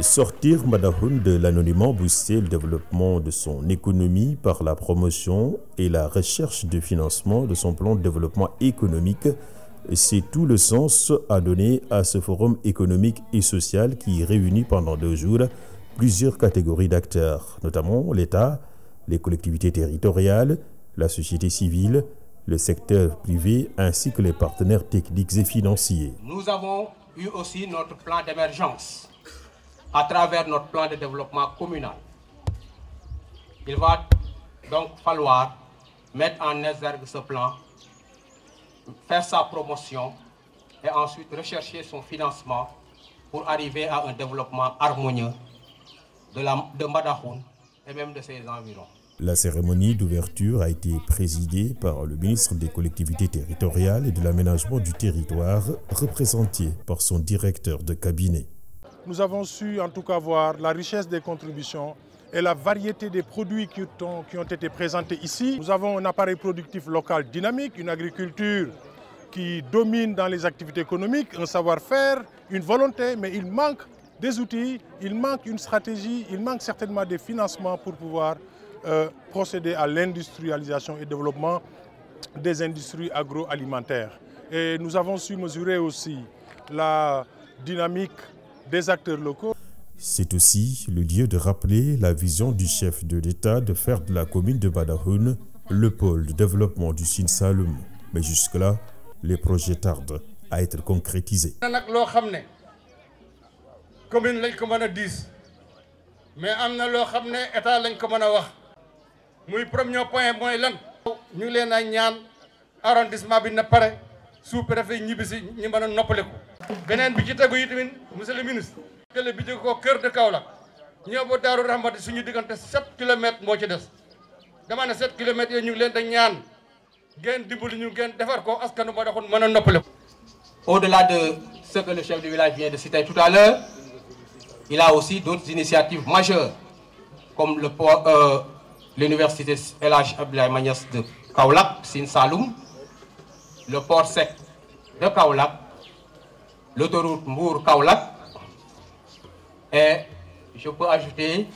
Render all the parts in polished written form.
Sortir Mbadakhoune de l'anonymat, booster le développement de son économie par la promotion et la recherche de financement de son plan de développement économique, c'est tout le sens à donner à ce forum économique et social qui réunit pendant 2 jours plusieurs catégories d'acteurs, notamment l'État, les collectivités territoriales, la société civile, le secteur privé ainsi que les partenaires techniques et financiers. Nous avons eu aussi notre plan d'émergence à travers notre plan de développement communal. Il va donc falloir mettre en exergue ce plan, faire sa promotion et ensuite rechercher son financement pour arriver à un développement harmonieux de Mbadakhoune et même de ses environs. La cérémonie d'ouverture a été présidée par le ministre des collectivités territoriales et de l'aménagement du territoire, représenté par son directeur de cabinet. Nous avons su en tout cas voir la richesse des contributions et la variété des produits qui ont été présentés ici. Nous avons un appareil productif local dynamique, une agriculture qui domine dans les activités économiques, un savoir-faire, une volonté, mais il manque des outils, il manque une stratégie, il manque certainement des financements pour pouvoir procéder à l'industrialisation et développement des industries agroalimentaires. Et nous avons su mesurer aussi la dynamique des acteurs locaux. C'est aussi le lieu de rappeler la vision du chef de l'État de faire de la commune de Mbadakhoune le pôle de développement du Sine Saloum. Mais jusque-là, les projets tardent à être concrétisés. Commune lañ ko mën a diis mais am na loo xam ne état lañ ko mën a wax muy premier point mooy lan. ñu ngi leen a ñaan arrondissement bi na pare sous-préfet ñibbisi ñu mën a noppaliku. beneen bi ci tegu yi tamit monsieur le ministre. télé bi jóge ko cœur de Kaolack ñëw ba Daaru Rahmati suñu diggante 7 kilomètres moo ci des dama ne 7 kilomètres yooyu ñu ngi leen da ñaan ngeen dimbali ñu ngeen defar ko askanu Mbadakhoune mën a noppaliku. Au-delà de ce que le chef du village vient de citer tout à l'heure, il a aussi d'autres initiatives majeures, comme l'université El Hadj Abdoulaye Niass de Kaolack, Sine Saloum, le port sec de Kaolack, l'autoroute Mbour-Kaolack, et je peux ajouter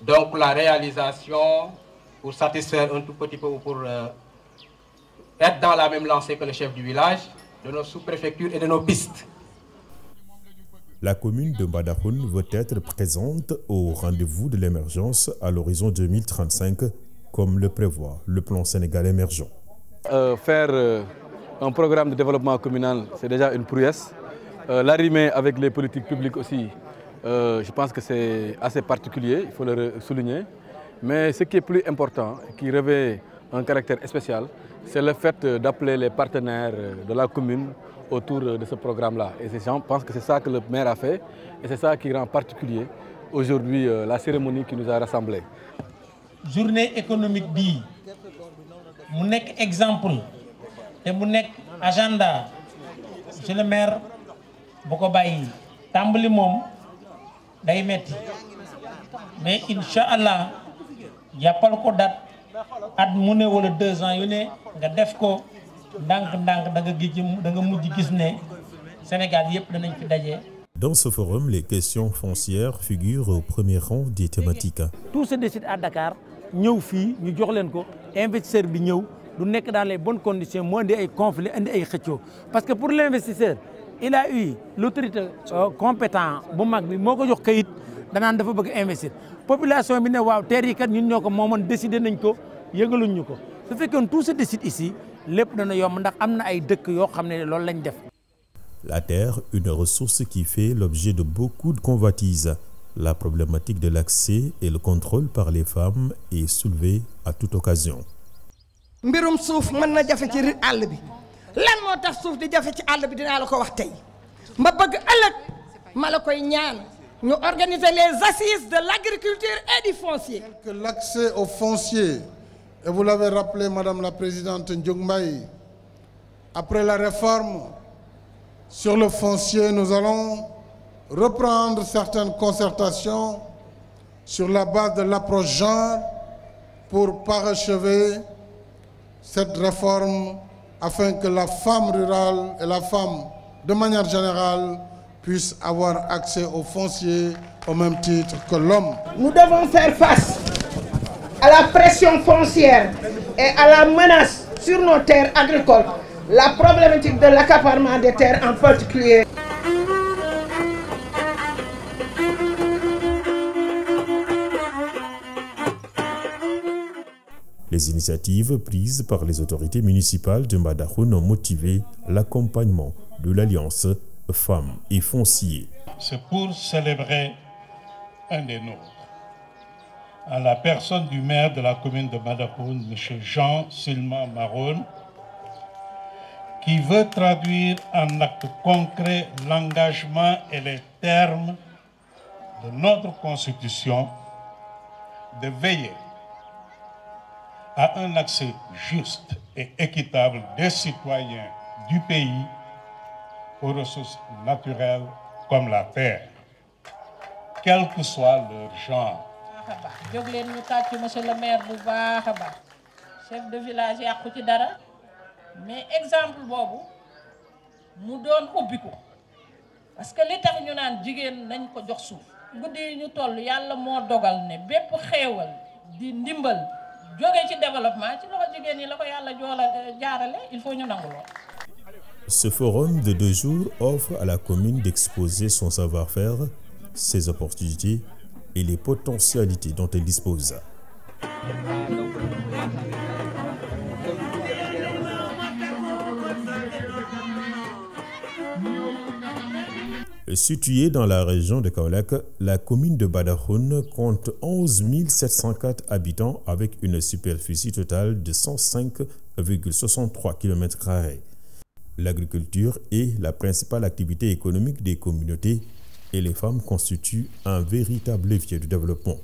donc la réalisation, pour satisfaire un tout petit peu, pour être dans la même lancée que le chef du village, de nos sous-préfectures et de nos pistes. La commune de Mbadakhoune veut être présente au rendez-vous de l'émergence à l'horizon 2035, comme le prévoit le plan Sénégal émergent. Faire un programme de développement communal, c'est déjà une prouesse. L'arrimer avec les politiques publiques aussi, je pense que c'est assez particulier, il faut le souligner. Mais ce qui est plus important, qui revêt un caractère spécial, c'est le fait d'appeler les partenaires de la commune autour de ce programme-là. Et je pense que c'est ça que le maire a fait et c'est ça qui rend particulier aujourd'hui la cérémonie qui nous a rassemblés. Journée économique bi, mu nek exemple et mu nek agenda. Monsieur le maire bu ko bayyi tambali mom day metti mais inshallah yappal ko date at mu ne wala 2 ans yu ne nga def ko ndànk-ndànk da nga mujj gis ne Sénégal yépp danañ fi dajé. Dans ce forum, les questions foncières figurent au premier rang des thématiques. Tout se décide à Dakar, ñëw fii ñu jox leen ko investisseur bi ñëw du nekk dans les bonnes conditions moo indi ay conflits indi ay xëccoo parce que pour l'investisseur il a eu l'autorité compétent bu mag bi moo ko jox kayit danaan dafa bëgg investir population bi ne waaw terre yi kat ñun ñoo ko moomoon décider nañ ko yëgaluñ ñu ko su fekkoon tout se décide ici lépp dana yomb ndax am na ay dëkk yoo xam ne loolu lañ def. La terre, une ressource qui fait l'objet de beaucoup de convoitises. La problématique de l'accès et le contrôle par les femmes est soulevée à toute occasion. Mbirum suuf mën na jafe ci àll bi lan moo tax suuf di jafe ci àll bi dinaa la ko wax tey ma bëgg ëllëg ma la koy ñaan ñu organiser les assises de l'agriculture et du foncier. Que l'accès au foncier, et vous l'avez rappelé Madame la Présidente Ndiong Mbaye, après la réforme sur le foncier, nous allons reprendre certaines concertations sur la base de l'approche genre pour parachever cette réforme afin que la femme rurale et la femme de manière générale puissent avoir accès au foncier au même titre que l'homme. Nous devons faire face à la pression foncière et à la menace sur nos terres agricoles, la problématique de l'accaparement des terres en particulier. Les initiatives prises par les autorités municipales de Mbadakhoune ont motivé l'accompagnement de l'Alliance Femmes et Fonciers. C'est pour célébrer un des nôtres, à la personne du maire de la commune de Mbadakhoune, M. Jean Silma Maroun, qui veut traduire en actes concrets l'engagement et les termes de notre Constitution de veiller à un accès juste et équitable des citoyens du pays aux ressources naturelles comme la terre, quel que soit leur genre. jóg leen ñu tàcc monsieur le maire bu baax a baax chef de village yàqu ci dara mais exemple boobu mu doon ubbiku parce que li tax ñu naan jigéen nañ ko jox suuf guddi yi ñu toll yàlla moo dogal ne bépp xéewal di ndimbal jóge ci développement ci loxo jigéen yi la ko yàlla jaarale il faut ñu nangu lool. Ce forum de 2 jours offre à la commune d'exposer son savoir-faire, ses opportunités et les potentialités dont elle dispose. Située dans la région de Kaolack, la commune de Mbadakhoune compte 11 704 habitants avec une superficie totale de 105,63 km². L'agriculture est la principale activité économique des communautés et les femmes constituent un véritable levier de développement.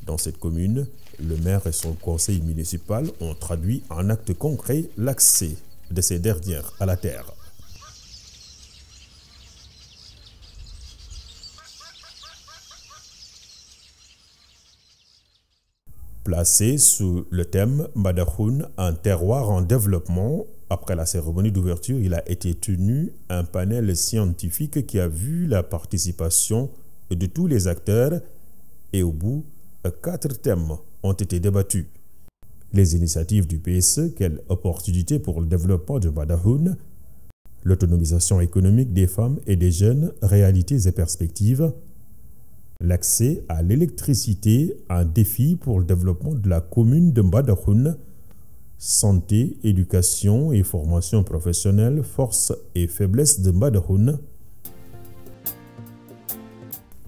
Dans cette commune, le maire et son conseil municipal ont traduit en actes concrets l'accès de ces dernières à la terre. Placé sous le thème Mbadakhoune, un terroir en développement, après la cérémonie d'ouverture, il a été tenu un panel scientifique qui a vu la participation de tous les acteurs et au bout, 4 thèmes ont été débattus. Les initiatives du PSE, quelle opportunité pour le développement de Mbadakhoune, l'autonomisation économique des femmes et des jeunes, réalités et perspectives, l'accès à l'électricité, un défi pour le développement de la commune de Mbadakhoune, santé, éducation et formation professionnelle, force et faiblesse de Mbadakhoune.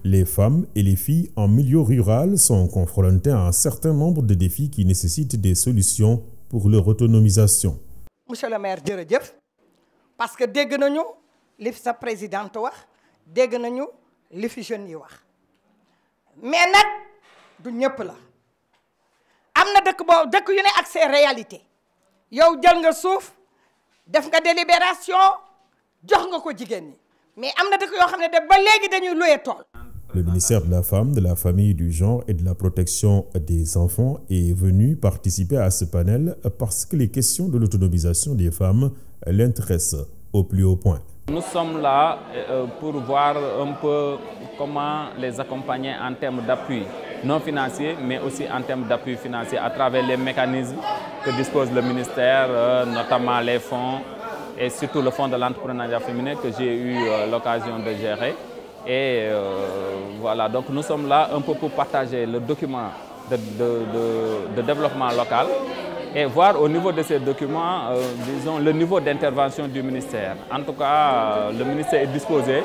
Les femmes et les filles en milieu rural sont confrontées à un certain nombre de défis qui nécessitent des solutions pour leur autonomisation. Monsieur le maire, jërëjëf parce que dégg nañu li fi sa présidente wax, dégg nañu li fi jeunes yi wax. Mais nag du ñëpp la am na dëkk boobu dëkk yu ne ak ses réalités yow jël nga suuf def nga délibération jox nga ko jigéen ñi mais am na dëkk yoo xam ne de ba léegi dañuy louer tool. Le ministère de la Femme, de la Famille, du Genre et de la Protection des Enfants est venu participer à ce panel parce que les questions de l'autonomisation des femmes l'intéressent au plus haut point. Nous sommes là pour voir un peu comment les accompagner en termes d'appui non financier, mais aussi en termes d'appui financier à travers les mécanismes que dispose le ministère, notamment les fonds et surtout le fonds de l'entrepreneuriat féminin que j'ai eu l'occasion de gérer. Et voilà, donc nous sommes là un peu pour partager le document de développement local et voir au niveau de ces documents, disons, le niveau d'intervention du ministère. En tout cas, le ministère est disposé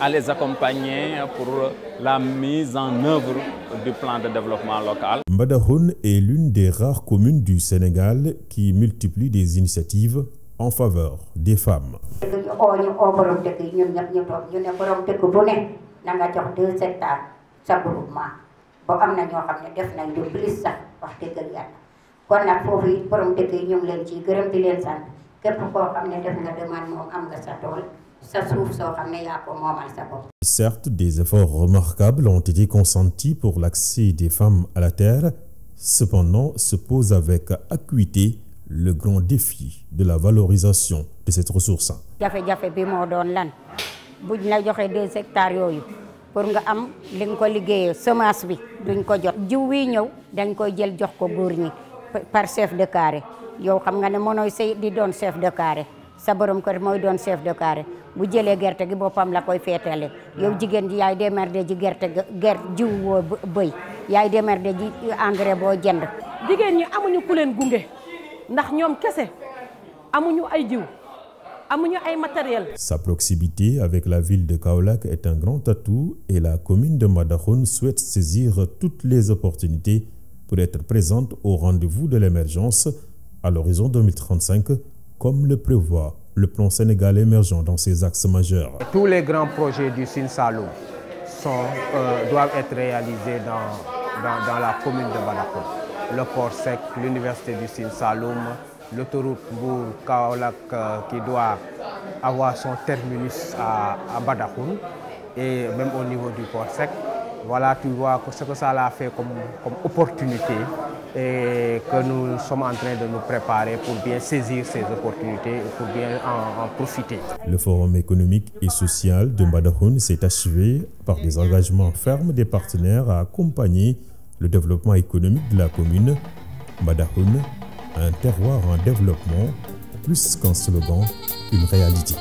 à les accompagner pour la mise en œuvre du plan de développement local. Mbadakhoune est l'une des rares communes du Sénégal qui multiplie des initiatives en faveur des femmes. kon nag foofu it borom dëkk yi ñu ngi leen ciy gërëm di leen sant képp koo xam ne def nga demande moom am nga sa tool Certes, des efforts remarquables ont été consentis pour l'accès des femmes à la terre. Cependant, se pose avec acuité le grand défi de la valorisation de cette ressource. jafe-jafe bi moo doon lan buñ la joxe 2 hectares yooyu pour nga am li nga ko liggéeyee semence bi duñ ko jot jiw wi ñëw dañ koy jël jox ko góor ñi par chef de carré yow xam nga ne mënooy sey di doon chef de carré sa borom kër mooy doon chef de carré bu jëlee gerte gi boppam la koy feetale yow jigéen ji yaay démerde ji gerte jiw woo bëy yaay démerde ji engrais boo jënd. jigéen ñi amuñu ku leen gunge ndax ñoom kese amuñu ay jiw amuñu ay matériel. Sa proximité avec la ville de Kaolack est un grand atout et la commune de Mbadakhoune souhaite saisir toutes les opportunités pour être présente au rendez-vous de l'émergence à l'horizon 2035, comme le prévoit le plan Sénégal émergent dans ses axes majeurs. Tous les grands projets du Sine Saloum doivent être réalisés dans la commune de Mbadakhoune. Le port sec, l'université du Sine Saloum, l'autoroute Mbour Kaolack qui doit avoir son terminus à Mbadakhoune et même au niveau du port sec. Voilà, tu vois ce que ça a fait comme opportunité et que nous sommes en train de nous préparer pour bien saisir ces opportunités et pour bien en profiter. Le forum économique et social de Mbadakhoune s'est achevé par des engagements fermes des partenaires à accompagner le développement économique de la commune. Mbadakhoune, un terroir en développement, plus qu'un slogan, une réalité.